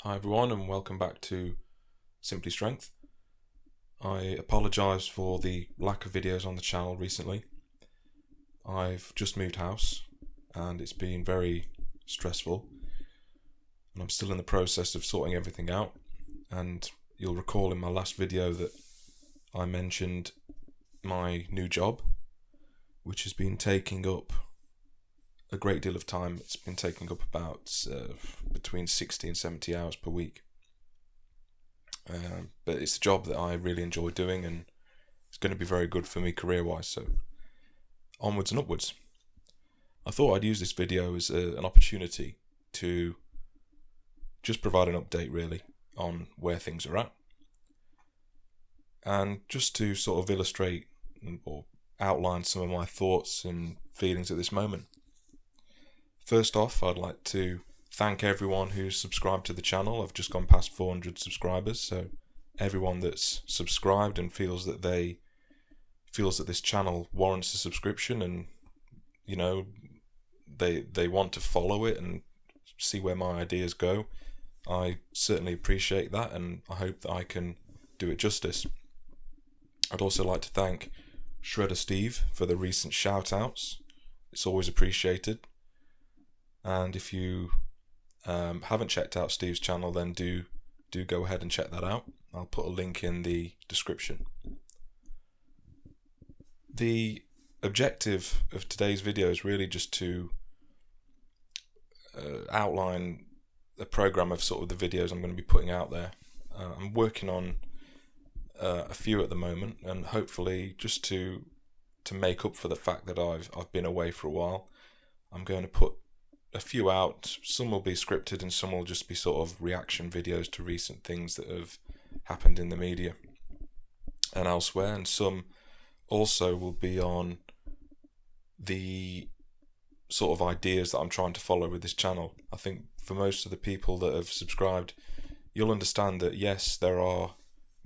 Hi everyone and welcome back to Simply Strength. I apologise for the lack of videos on the channel recently. I've just moved house and it's been very stressful and I'm still in the process of sorting everything out, and you'll recall in my last video that I mentioned my new job, which has been taking up a great deal of time. It's been taking up about between 60 and 70 hours per week. But it's a job that I really enjoy doing and it's going to be very good for me career-wise, so onwards and upwards. I thought I'd use this video as an opportunity to just provide an update really on where things are at, and just to sort of illustrate or outline some of my thoughts and feelings at this moment. First off, I'd like to thank everyone who's subscribed to the channel. I've just gone past 400 subscribers, so everyone that's subscribed and feels that this channel warrants a subscription, and they want to follow it and see where my ideas go, I certainly appreciate that, and I hope that I can do it justice. I'd also like to thank Shredder Steve for the recent shout outs. It's always appreciated. And if you haven't checked out Steve's channel, then do go ahead and check that out. I'll put a link in the description. The objective of today's video is really just to outline a program of sort of the videos I'm going to be putting out there. I'm working on a few at the moment, and hopefully just to make up for the fact that I've been away for a while, I'm going to put a few out. Some will be scripted and some will just be sort of reaction videos to recent things that have happened in the media and elsewhere, and some also will be on the sort of ideas that I'm trying to follow with this channel. I think for most of the people that have subscribed, you'll understand that yes, there are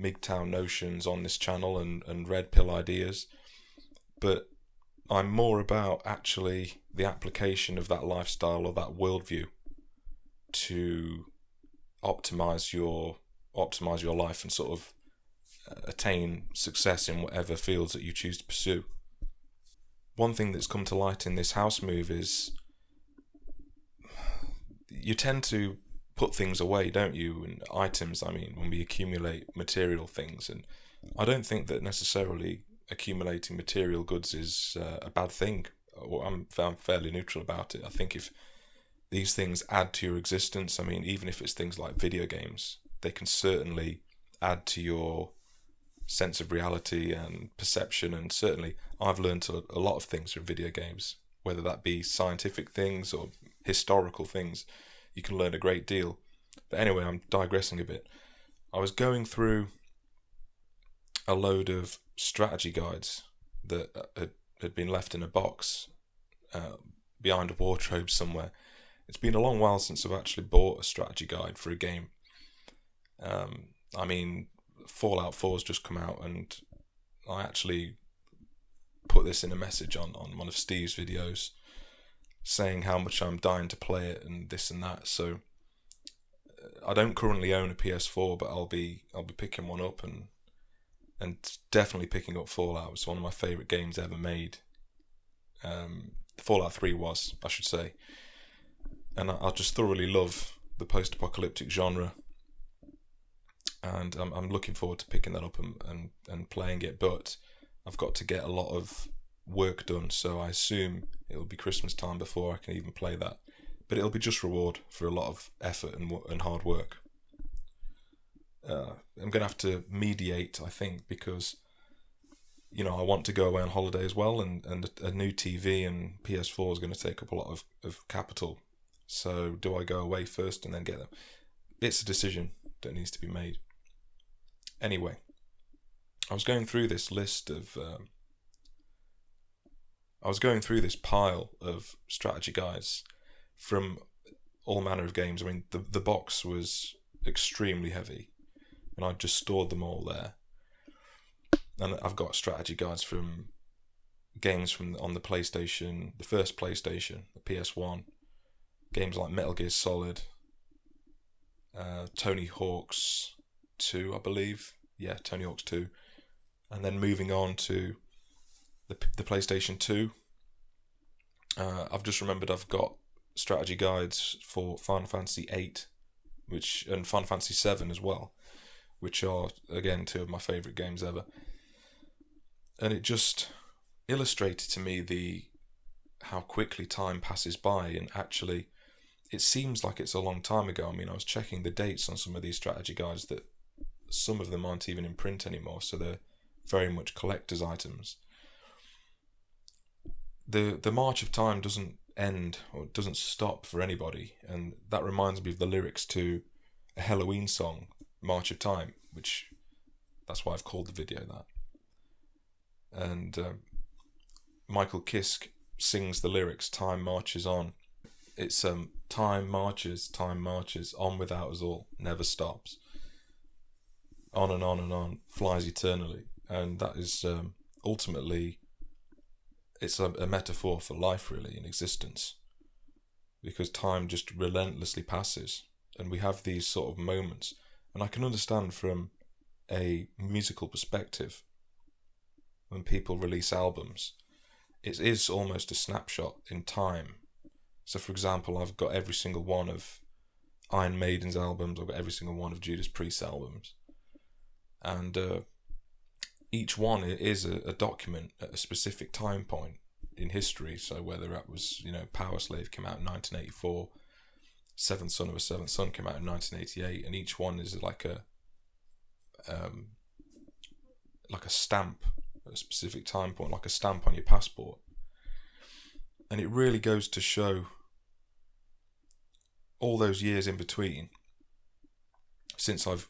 MGTOW notions on this channel and red pill ideas, but I'm more about actually the application of that lifestyle or that worldview to optimize your life and sort of attain success in whatever fields that you choose to pursue. One thing that's come to light in this house move is you tend to put things away, don't you? And items, I mean, when we accumulate material things, and I don't think that necessarily accumulating material goods is a bad thing, or I'm fairly neutral about it. I think if these things add to your existence, I mean, even if it's things like video games, they can certainly add to your sense of reality and perception, and certainly I've learned a lot of things from video games, whether that be scientific things or historical things. You can learn a great deal. But anyway, I'm digressing a bit. I was going through a load of strategy guides that had been left in a box behind a wardrobe somewhere. It's been a long while since I've actually bought a strategy guide for a game. I mean, Fallout 4 has just come out, and I actually put this in a message on one of Steve's videos saying how much I'm dying to play it and this and that. So I don't currently own a PS4, but I'll be picking one up and definitely picking up Fallout. It's one of my favourite games ever made. Fallout 3 was, I should say. And I just thoroughly love the post-apocalyptic genre, and I'm looking forward to picking that up and playing it, but I've got to get a lot of work done, so I assume it'll be Christmas time before I can even play that. But it'll be just reward for a lot of effort and hard work. I'm going to have to mediate, I think, because I want to go away on holiday as well, and a new TV and PS4 is going to take up a lot of capital. So do I go away first and then get them? It's a decision that needs to be made. Anyway, I was going through this list of this pile of strategy guides from all manner of games. I mean, the box was extremely heavy, and I just stored them all there. And I've got strategy guides from games on the PlayStation, the first PlayStation, the PS1, games like Metal Gear Solid, Tony Hawk's 2, I believe. Yeah, Tony Hawk's 2. And then moving on to the PlayStation 2. I've just remembered I've got strategy guides for Final Fantasy 8, and Final Fantasy 7 as well, which are, again, two of my favourite games ever. And it just illustrated to me how quickly time passes by, and actually it seems like it's a long time ago. I mean, I was checking the dates on some of these strategy guides, that some of them aren't even in print anymore, so they're very much collector's items. The march of time doesn't end, or doesn't stop for anybody, and that reminds me of the lyrics to a Halloween song, March of Time, which that's why I've called the video that. And Michael Kiske sings the lyrics, "Time marches on." It's time marches on without us all, never stops. On and on and on, flies eternally. And that is ultimately, it's a metaphor for life, really, in existence. Because time just relentlessly passes, and we have these sort of moments. And I can understand from a musical perspective, when people release albums, it is almost a snapshot in time. So, for example, I've got every single one of Iron Maiden's albums, I've got every single one of Judas Priest's albums. And each one is a document at a specific time point in history. So whether that was, Power Slave came out in 1984, Seventh Son of a Seventh Son came out in 1988, and each one is like a stamp at a specific time point, like a stamp on your passport. And it really goes to show all those years in between, since I've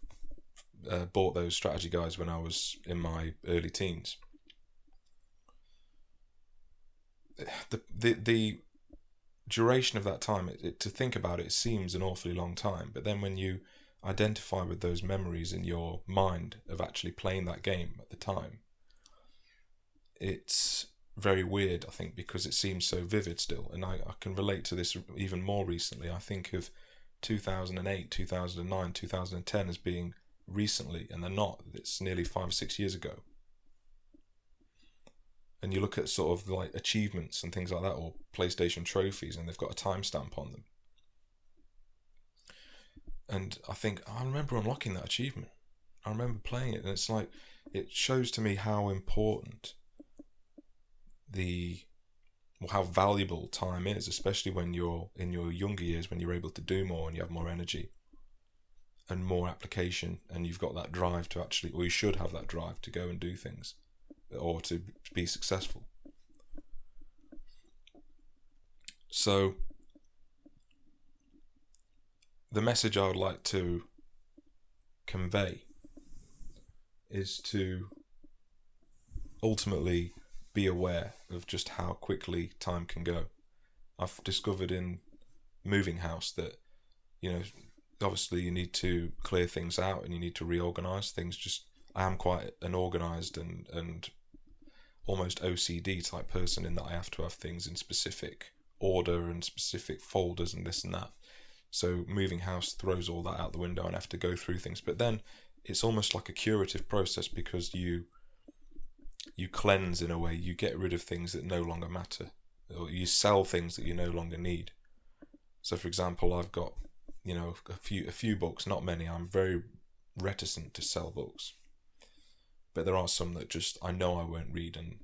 bought those strategy guides when I was in my early teens. The duration of that time, to think about it, seems an awfully long time, but then when you identify with those memories in your mind of actually playing that game at the time, it's very weird, I think, because it seems so vivid still. And I can relate to this even more recently. I think of 2008, 2009, 2010 as being recently, and they're not. It's nearly 5 or 6 years ago. And you look at sort of like achievements and things like that, or PlayStation trophies, and they've got a timestamp on them. And I think, I remember unlocking that achievement. I remember playing it, and it's like, it shows to me how important how valuable time is, especially when you're in your younger years, when you're able to do more and you have more energy and more application, and you've got that drive to actually, or you should have that drive to go and do things, or to be successful. So the message I would like to convey is to ultimately be aware of just how quickly time can go. I've discovered in moving house that, obviously you need to clear things out and you need to reorganize things. I am quite an organized and almost OCD type person, in that I have to have things in specific order and specific folders and this and that. So moving house throws all that out the window, and I have to go through things. But then it's almost like a curative process, because you cleanse in a way. You get rid of things that no longer matter, or you sell things that you no longer need. So, for example, I've got a few books, not many. I'm very reticent to sell books, but there are some that just I know I won't read, and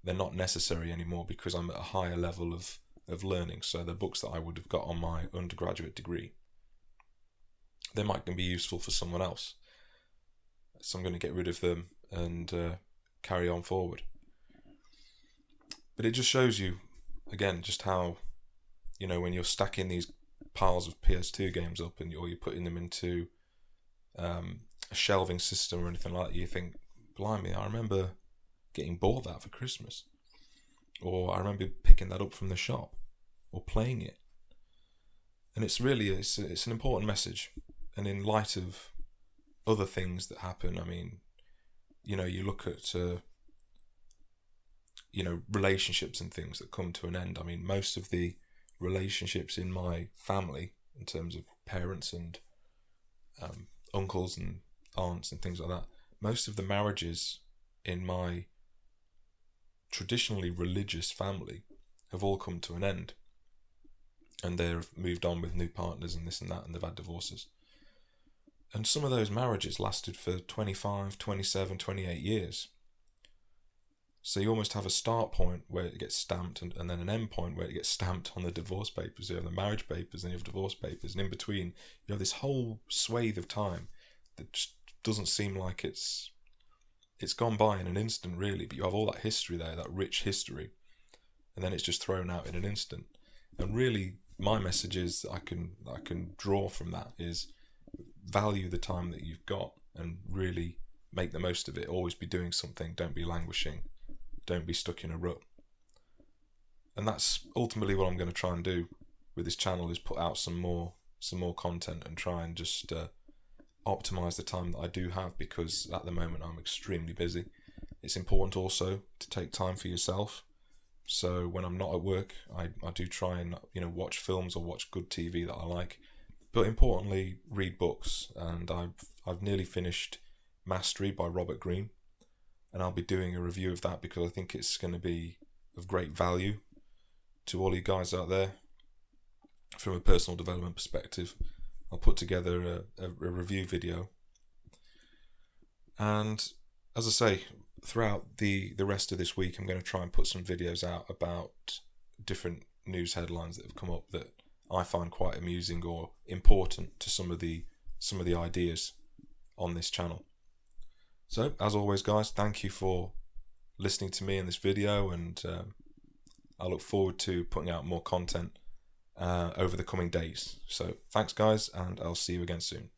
they're not necessary anymore because I'm at a higher level of learning. So the books that I would have got on my undergraduate degree, they might be useful for someone else. So I'm going to get rid of them and carry on forward. But it just shows you, again, just how, when you're stacking these piles of PS2 games up, or you're putting them into a shelving system or anything like that, you think, blimey, I remember getting bought that for Christmas, or I remember picking that up from the shop or playing it. And it's really, it's an important message. And in light of other things that happen, I mean, you look at relationships and things that come to an end. I mean, most of the relationships in my family, in terms of parents and uncles and aunts and things like that, most of the marriages in my traditionally religious family have all come to an end, and they've moved on with new partners and this and that, and they've had divorces. And some of those marriages lasted for 25, 27, 28 years. So you almost have a start point where it gets stamped, and then an end point where it gets stamped on the divorce papers. You have the marriage papers, and you have divorce papers, and in between you have this whole swathe of time that just doesn't seem like it's gone by in an instant, really. But you have all that history there, that rich history, and then it's just thrown out in an instant. And really, my message is I can draw from that is value the time that you've got and really make the most of it. Always be doing something. Don't be languishing. Don't be stuck in a rut. And that's ultimately what I'm going to try and do with this channel, is put out some more content and try and just optimize the time that I do have, because at the moment I'm extremely busy. It's important also to take time for yourself. So when I'm not at work, I do try and watch films or watch good TV that I like. But importantly, read books. And I've nearly finished Mastery by Robert Greene, and I'll be doing a review of that because I think it's going to be of great value to all you guys out there from a personal development perspective. I'll put together a review video, and as I say, throughout the rest of this week I'm going to try and put some videos out about different news headlines that have come up that I find quite amusing or important to some of the ideas on this channel. So, as always, guys, thank you for listening to me in this video, and I look forward to putting out more content over the coming days. So, thanks, guys, and I'll see you again soon.